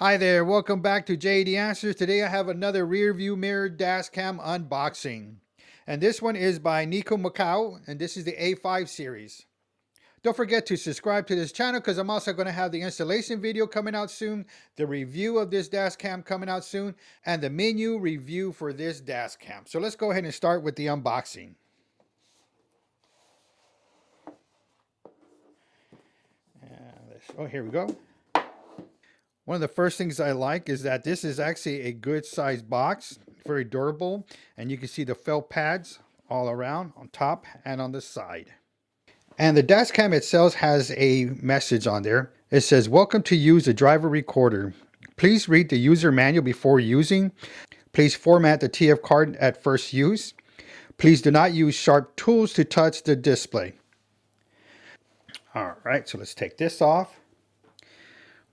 Hi there, welcome back to JD Answers. Today I have another rear view mirror dash cam unboxing. And this one is by Nikomaku, and this is the A5 series. Don't forget to subscribe to this channel because I'm also going to have the installation video coming out soon, the review of this dash cam coming out soon, and the menu review for this dash cam. So let's go ahead and start with the unboxing. Oh, here we go. One of the first things I like is that this is actually a good sized box, very durable, and you can see the felt pads all around on top and on the side. And the dash cam itself has a message on there. It says, "Welcome to use the driver recorder. Please read the user manual before using. Please format the TF card at first use. Please do not use sharp tools to touch the display." All right, so let's take this off.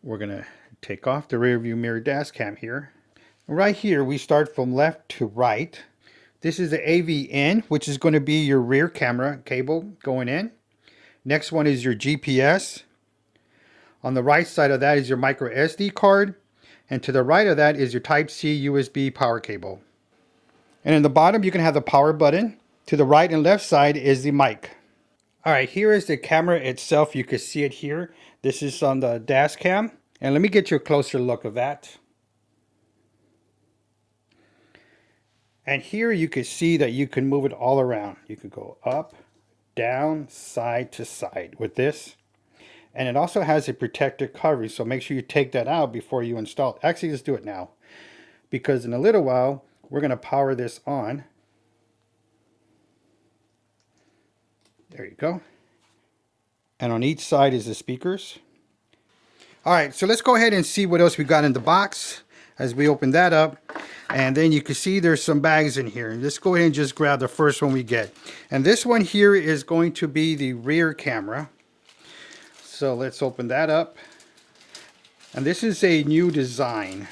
We're going to take off the rear view mirror dash cam here. Right here, we start from left to right. This is the AV in, which is going to be your rear camera cable going in. Next one is your GPS. On the right side of that is your micro SD card. And to the right of that is your Type-C USB power cable. And in the bottom, you can have the power button. To the right and left side is the mic. All right, here is the camera itself. You can see it here. This is on the dash cam. And let me get you a closer look of that. And here you can see that you can move it all around. You can go up, down, side to side with this. And it also has a protective covering, so make sure you take that out before you install it. Actually, let's do it now, because in a little while, we're going to power this on. There you go. And on each side is the speakers. All right, so let's go ahead and see what else we got in the box as we open that up. And then you can see there's some bags in here. Let's go ahead and just grab the first one we get. And this one here is going to be the rear camera. So let's open that up. And this is a new design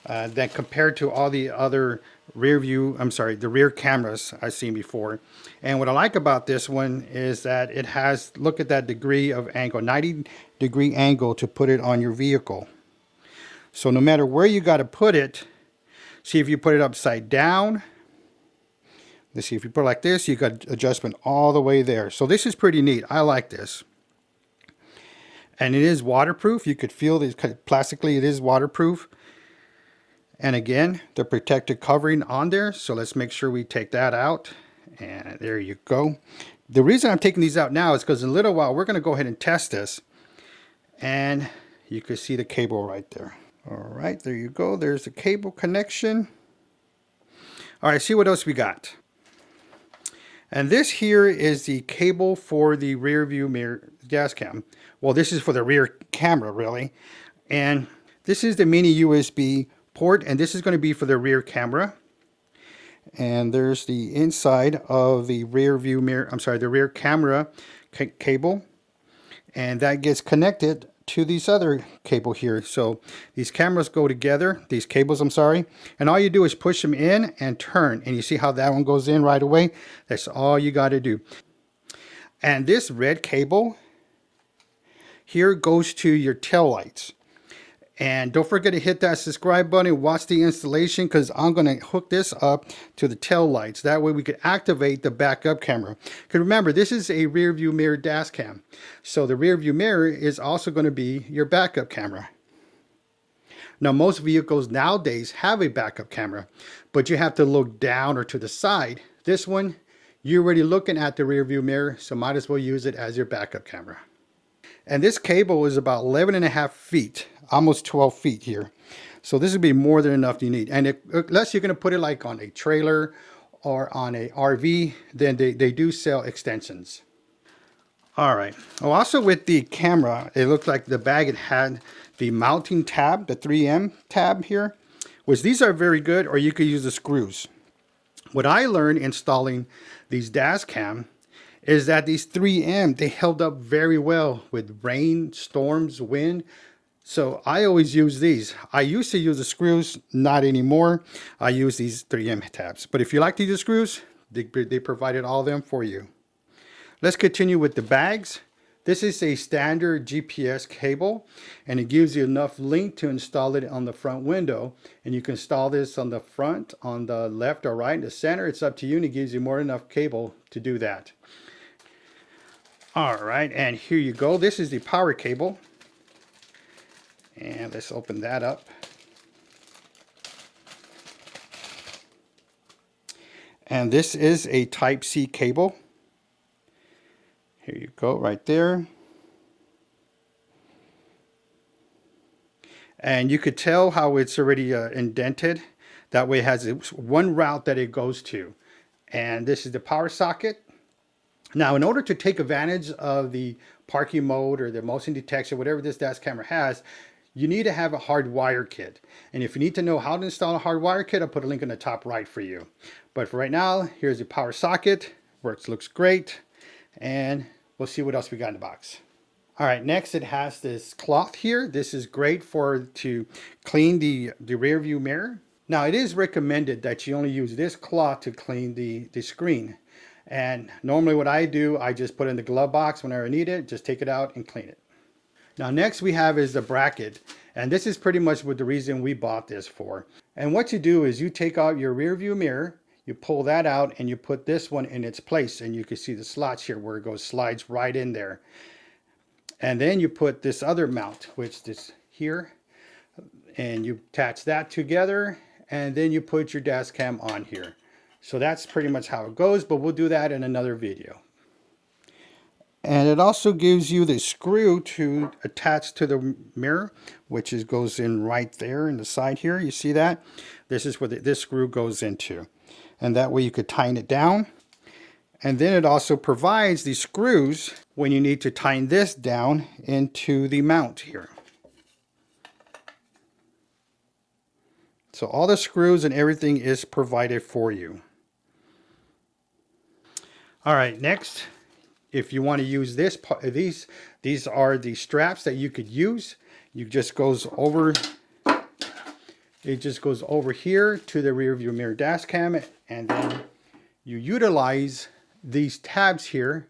that compared to all the other the rear cameras I've seen before. And what I like about this one is that it has, look at that degree of angle, 90-degree angle to put it on your vehicle. So no matter where you got to put it, see if you put it upside down. Let's see, if you put it like this, you got adjustment all the way there. So this is pretty neat. I like this. And it is waterproof. You could feel this plastically, it is waterproof. And again, the protective covering on there. So let's make sure we take that out. And there you go. The reason I'm taking these out now is because in a little while, we're going to go ahead and test this. And you can see the cable right there. All right, there you go. There's the cable connection. All right, see what else we got. And this here is the cable for the rear view mirror dash cam. Well, this is for the rear camera, really. And this is the mini USB port, and this is going to be for the rear camera. And there's the inside of the rear view mirror, the rear camera cable. And that gets connected to these other cable here. So these cameras go together, these cables, and all you do is push them in and turn. And you see how that one goes in right away? That's all you got to do. And this red cable here goes to your tail lights. And don't forget to hit that subscribe button, watch the installation, because I'm going to hook this up to the tail lights. That way we can activate the backup camera. Because remember, this is a rear view mirror dash cam. So the rear view mirror is also going to be your backup camera. Now, most vehicles nowadays have a backup camera, but you have to look down or to the side. This one, you're already looking at the rear view mirror, so might as well use it as your backup camera. And this cable is about 11.5 feet, almost 12 feet here. So this would be more than enough you need. And unless you're going to put it like on a trailer or on a RV, then they do sell extensions. All right. Oh, also with the camera, it looked like the bag it had the mounting tab, the 3M tab here, which these are very good, or you could use the screws. What I learned installing these dash cam is that these 3M, they held up very well with rain, storms, wind. So I always use these. I used to use the screws, not anymore. I use these 3M tabs. But if you like to use screws, they provided all of them for you. Let's continue with the bags. This is a standard GPS cable, and it gives you enough length to install it on the front window. And you can install this on the front, on the left or right, in the center. It's up to you, and it gives you more than enough cable to do that. All right, and here you go. This is the power cable. And let's open that up. And this is a Type-C cable. Here you go, right there. And you could tell how it's already indented. That way it has one route that it goes to. And this is the power socket. Now, in order to take advantage of the parking mode or the motion detection, whatever this dash camera has, you need to have a hard wire kit. And if you need to know how to install a hard wire kit, I'll put a link in the top right for you. But for right now, here's the power socket. Works, looks great. And we'll see what else we got in the box. All right, next it has this cloth here. This is great to clean the rear view mirror. Now, it is recommended that you only use this cloth to clean the screen. And normally what I do, I just put it in the glove box whenever I need it, just take it out and clean it. Now next we have is the bracket, and this is pretty much what the reason we bought this for. And what you do is you take out your rear view mirror, you pull that out, and you put this one in its place, and you can see the slots here where it goes, slides right in there. And then you put this other mount, which is here, and you attach that together, and then you put your dash cam on here. So that's pretty much how it goes, but we'll do that in another video. And it also gives you the screw to attach to the mirror, which goes in right there in the side here. You see that? This is where this screw goes into. And that way you could tighten it down. And then it also provides the screws when you need to tighten this down into the mount here. So all the screws and everything is provided for you. All right, next, if you want to use this, these are the straps that you could use. It just goes over here to the rear view mirror dash cam, and then you utilize these tabs here,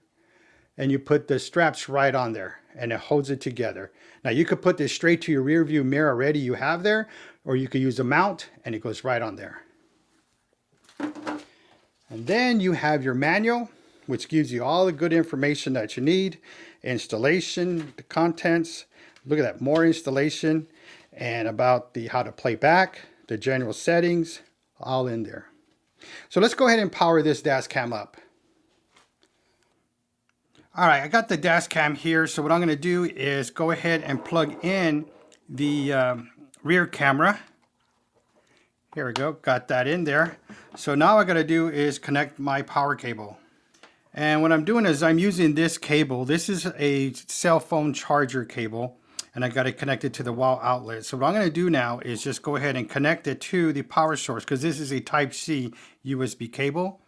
and you put the straps right on there, and it holds it together. Now you could put this straight to your rear view mirror already you have there, or you could use a mount, and it goes right on there. And then you have your manual, which gives you all the good information that you need. Installation, the contents, look at that, more installation, and about how to play back, the general settings, all in there. So let's go ahead and power this dash cam up. All right, I got the dash cam here, so what I'm gonna do is go ahead and plug in the rear camera. Here we go, got that in there. So now what I gotta do is connect my power cable. And what I'm doing is I'm using this cable. This is a cell phone charger cable, and I got it connected to the wall outlet. So what I'm going to do now is just go ahead and connect it to the power source, because this is a Type-C USB cable,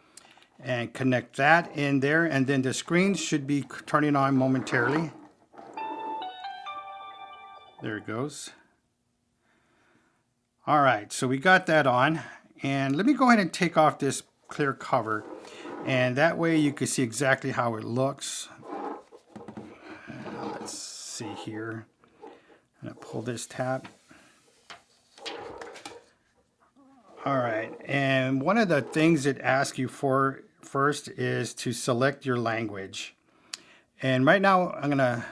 and connect that in there. And then the screen should be turning on momentarily. There it goes. All right, so we got that on. And let me go ahead and take off this clear cover. And that way you can see exactly how it looks. Let's see here. I'm going to pull this tab. All right, and one of the things it asks you for first is to select your language. And right now I'm going to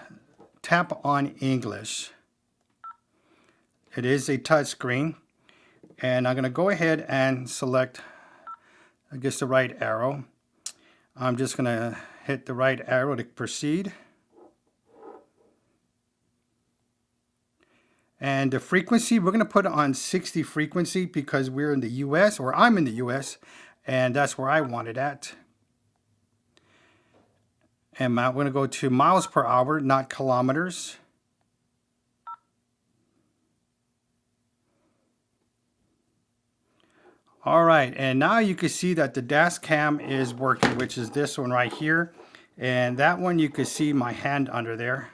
tap on English. It is a touch screen. And I'm going to go ahead and select, I guess, the right arrow. I'm just going to hit the right arrow to proceed. And the frequency, we're going to put it on 60 frequency because we're in the US, or I'm in the US, and that's where I want it at. And I'm going to go to miles per hour, not kilometers. All right, and now you can see that the dash cam is working, which is this one right here. And that one, you can see my hand under there.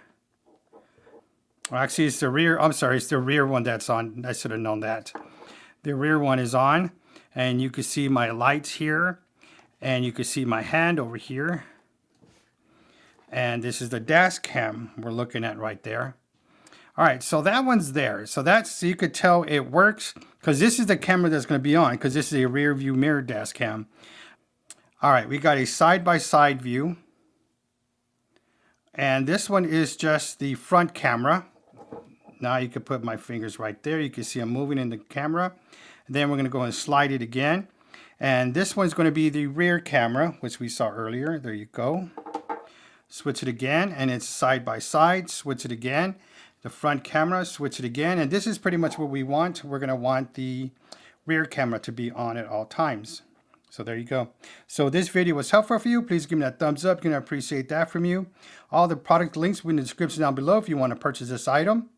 Well, actually, it's the rear. I'm sorry, it's the rear one that's on. I should have known that. The rear one is on, and you can see my lights here, and you can see my hand over here. And this is the dash cam we're looking at right there. All right, so that one's there. So you could tell it works because this is the camera that's going to be on, because this is a rear view mirror dash cam. All right, we got a side-by-side view. And this one is just the front camera. Now you can put my fingers right there. You can see I'm moving in the camera. And then we're going to go and slide it again. And this one's going to be the rear camera, which we saw earlier. There you go. Switch it again, and it's side by side. Switch it again. The front camera, switch it again. And this is pretty much what we want. We're going to want the rear camera to be on at all times. So there you go. So this video was helpful for you. Please give me that thumbs up. You're going to appreciate that from you. All the product links will be in the description down below if you want to purchase this item.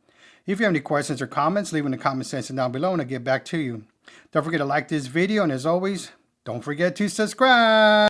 If you have any questions or comments, leave them in the comment section down below and I'll get back to you. Don't forget to like this video, and as always, don't forget to subscribe.